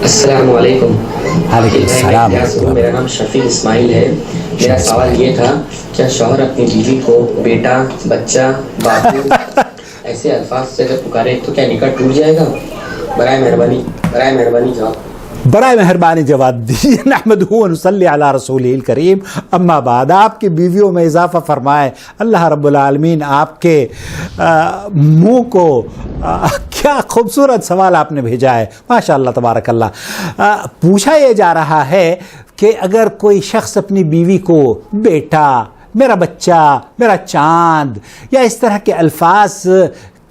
السلام علیکم. وعلیکم السلام. میرا نام شفیع اسماعیل ہے. میرا سوال یہ تھا، کیا شوہر اپنی بیوی کو بیٹا، بچہ، باپو ایسے الفاظ سے اگر پکارے تو کیا نکاح ٹوٹ جائے گا؟ برائے مہربانی جواب. برائے مہربانی جواب دیجیے. نحمدہ و نصلی علی رسولہ الکریم. اما بعد، آپ کی بیویوں میں اضافہ فرمائے اللہ رب العالمین. آپ کے منہ کو کیا خوبصورت سوال آپ نے بھیجا ہے، ماشاء اللہ تبارک اللہ. پوچھا یہ جا رہا ہے کہ اگر کوئی شخص اپنی بیوی کو بیٹا، میرا بچہ، میرا چاند یا اس طرح کے الفاظ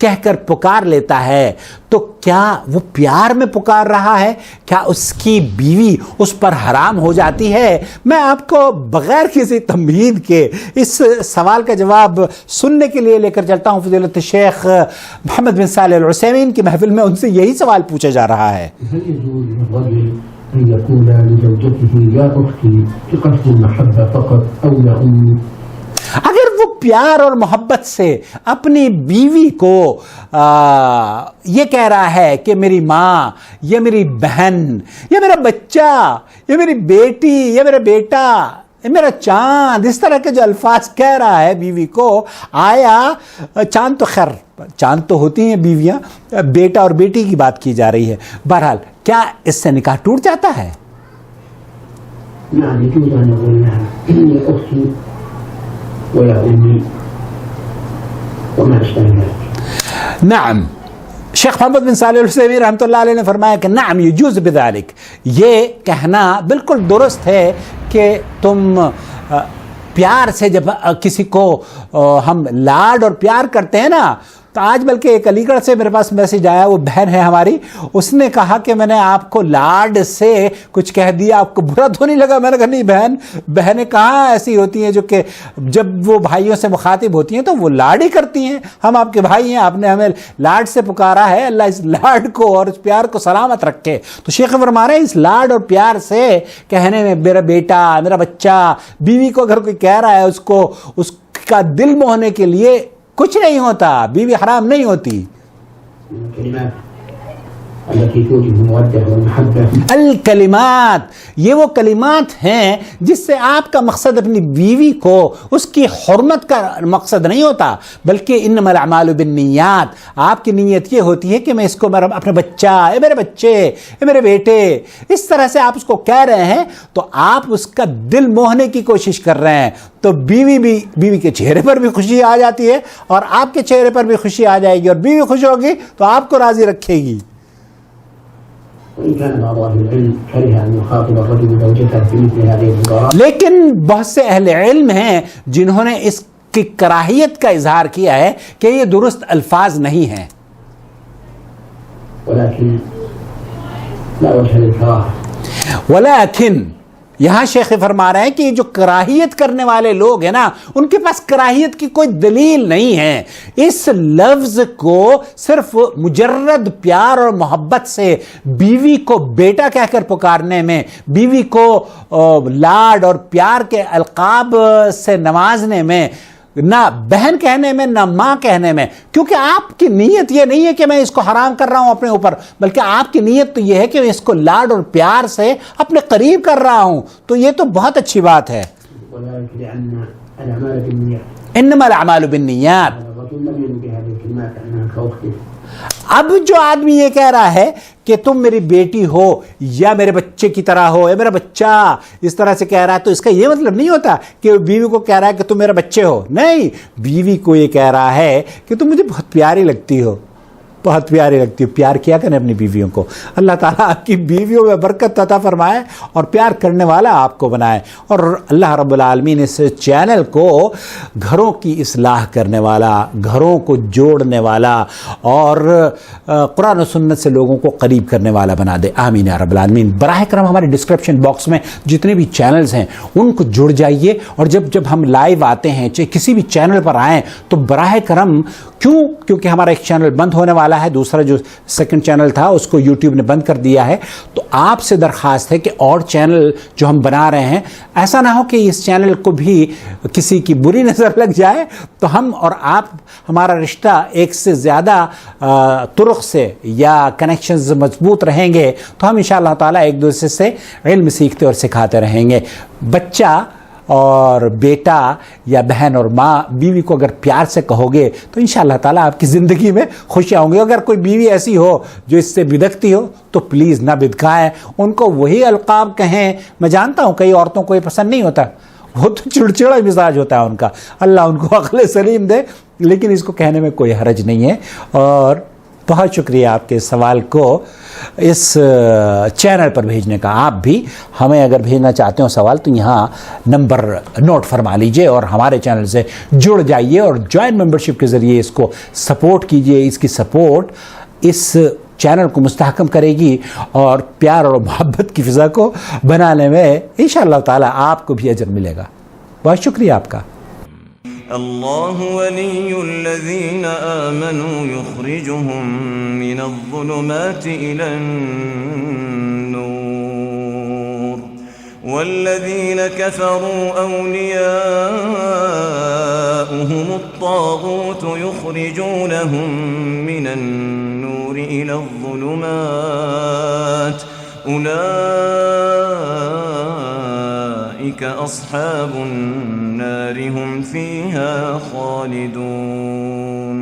کہہ کر پکار لیتا ہے تو کیا وہ پیار میں پکار رہا ہے؟ کیا اس کی بیوی اس پر حرام ہو جاتی ہے؟ میں آپ کو بغیر کسی تمہید کے اس سوال کا جواب سننے کے لیے لے کر چلتا ہوں فضیلت شیخ محمد بن صالح العثیمین کی محفل میں. ان سے یہی سوال پوچھا جا رہا ہے. اگر وہ پیار اور محبت سے اپنی بیوی کو یہ کہہ رہا ہے کہ میری ماں یا میری بہن یا میرا بچہ یا میری بیٹی یا میرا بیٹا یا میرا چاند، اس طرح کے جو الفاظ کہہ رہا ہے بیوی کو، آیا چاند تو خیر چاند تو ہوتی ہیں بیویاں، بیٹا اور بیٹی کی بات کی جا رہی ہے. بہرحال کیا اس سے نکاح ٹوٹ جاتا ہے؟ نعم. شیخ محمد بن صالح العثیمین رحمۃ اللہ علیہ نے فرمایا کہ نعم یجوز بذالک، یہ کہنا بالکل درست ہے کہ تم پیار سے، جب کسی کو ہم لاڈ اور پیار کرتے ہیں نا، تو آج بلکہ ایک علی گڑھ سے میرے پاس میسیج آیا، وہ بہن ہے ہماری، اس نے کہا کہ میں نے آپ کو لاڈ سے کچھ کہہ دیا، آپ کو برا تو نہیں لگا؟ میں نے کہا نہیں بہنیں کہاں ایسی ہوتی ہیں جو کہ جب وہ بھائیوں سے مخاطب ہوتی ہیں تو وہ لاڈ ہی کرتی ہیں. ہم آپ کے بھائی ہیں، آپ نے ہمیں لاڈ سے پکارا ہے، اللہ اس لاڈ کو اور اس پیار کو سلامت رکھے. تو شیخ فرما رہے ہیں اس لاڈ اور پیار سے کہنے میں میرا بیٹا، میرا بچہ، بیوی کو اگر کوئی کہہ رہا ہے، اس کو اس کا دل موہنے کے لیے کچھ نہیں ہوتا، بیوی حرام نہیں ہوتی. الکلمات، یہ وہ کلمات ہیں جس سے آپ کا مقصد اپنی بیوی کو اس کی حرمت کا مقصد نہیں ہوتا، بلکہ انما الاعمال بالنیات. آپ کی نیت یہ ہوتی ہے کہ میں اس کو اپنے بچہ، اے میرے بچے، اے میرے بیٹے، اس طرح سے آپ اس کو کہہ رہے ہیں تو آپ اس کا دل موہنے کی کوشش کر رہے ہیں. تو بیوی کے چہرے پر بھی خوشی آ جاتی ہے اور آپ کے چہرے پر بھی خوشی آ جائے گی، اور بیوی خوش ہوگی تو آپ کو راضی رکھے گی. لیکن بہت سے اہل علم ہیں جنہوں نے اس کی کراہیت کا اظہار کیا ہے کہ یہ درست الفاظ نہیں ہیں. ولیکن یہاں شیخ فرما رہے ہیں کہ جو کراہیت کرنے والے لوگ ہیں نا، ان کے پاس کراہیت کی کوئی دلیل نہیں ہے. اس لفظ کو صرف مجرد پیار اور محبت سے بیوی کو بیٹا کہہ کر پکارنے میں، بیوی کو لاڈ اور پیار کے القاب سے نوازنے میں، نہ بہن کہنے میں نہ ماں کہنے میں، کیونکہ آپ کی نیت یہ نہیں ہے کہ میں اس کو حرام کر رہا ہوں اپنے اوپر، بلکہ آپ کی نیت تو یہ ہے کہ میں اس کو لاڈ اور پیار سے اپنے قریب کر رہا ہوں. تو یہ تو بہت اچھی بات ہے. انما الاعمال بالنیات. اب جو آدمی یہ کہہ رہا ہے کہ تم میری بیٹی ہو یا میرے بچے کی طرح ہو، یا میرا بچہ، اس طرح سے کہہ رہا ہے، تو اس کا یہ مطلب نہیں ہوتا کہ بیوی کو کہہ رہا ہے کہ تم میرے بچے ہو. نہیں، بیوی کو یہ کہہ رہا ہے کہ تم مجھے بہت پیاری لگتی ہو، بہت پیاری لگتی ہو. پیار کیا کریں اپنی بیویوں کو. اللہ تعالیٰ آپ کی بیویوں میں برکت عطا فرمائے اور پیار کرنے والا آپ کو بنائے. اور اللہ رب العالمین اس چینل کو گھروں کی اصلاح کرنے والا، گھروں کو جوڑنے والا اور قرآن و سنت سے لوگوں کو قریب کرنے والا بنا دے. آمین یا رب العالمین. براہ کرم ہمارے ڈسکرپشن باکس میں جتنے بھی چینلز ہیں ان کو جڑ جائیے، اور جب ہم لائیو آتے ہیں، چاہے کسی بھی چینل پر آئیں، تو براہ کرم کیوں؟ کیونکہ ہمارا ایک چینل بند ہونے والا ہے، دوسرا جو سیکنڈ چینل تھا اس کو یوٹیوب نے بند کر دیا ہے. تو آپ سے درخواست ہے کہ اور چینل جو ہم بنا رہے ہیں، ایسا نہ ہو کہ اس چینل کو بھی کسی کی بری نظر لگ جائے، تو ہم اور آپ ہمارا رشتہ ایک سے زیادہ طرق سے یا کنیکشنز مضبوط رہیں گے تو ہم انشاءاللہ تعالیٰ ایک دوسرے سے علم سیکھتے اور سکھاتے رہیں گے. بچہ اور بیٹا یا بہن اور ماں بیوی کو اگر پیار سے کہو گے تو انشاءاللہ تعالیٰ آپ کی زندگی میں خوشیاں ہوں گی. اگر کوئی بیوی ایسی ہو جو اس سے بدکتی ہو تو پلیز نہ بدکائیں، ان کو وہی القاب کہیں. میں جانتا ہوں کئی عورتوں کو یہ پسند نہیں ہوتا، وہ تو چڑچڑا مزاج ہوتا ہے ان کا، اللہ ان کو عقل سلیم دے، لیکن اس کو کہنے میں کوئی حرج نہیں ہے. اور بہت شکریہ آپ کے سوال کو اس چینل پر بھیجنے کا. آپ بھی ہمیں اگر بھیجنا چاہتے ہو سوال تو یہاں نمبر نوٹ فرما لیجئے اور ہمارے چینل سے جڑ جائیے اور جوائنٹ ممبرشپ کے ذریعے اس کو سپورٹ کیجئے. اس کی سپورٹ اس چینل کو مستحکم کرے گی اور پیار اور محبت کی فضا کو بنانے میں انشاءاللہ تعالی آپ کو بھی اجر ملے گا. بہت شکریہ آپ کا. اللہ ولی الذین آمنوا یخرجهم من الظلمات إلى النور والذین كفروا أولیاؤهم الطاغوت یخرجونهم من النور إلى الظلمات أولئك أصحاب النار هم فيها خالدون.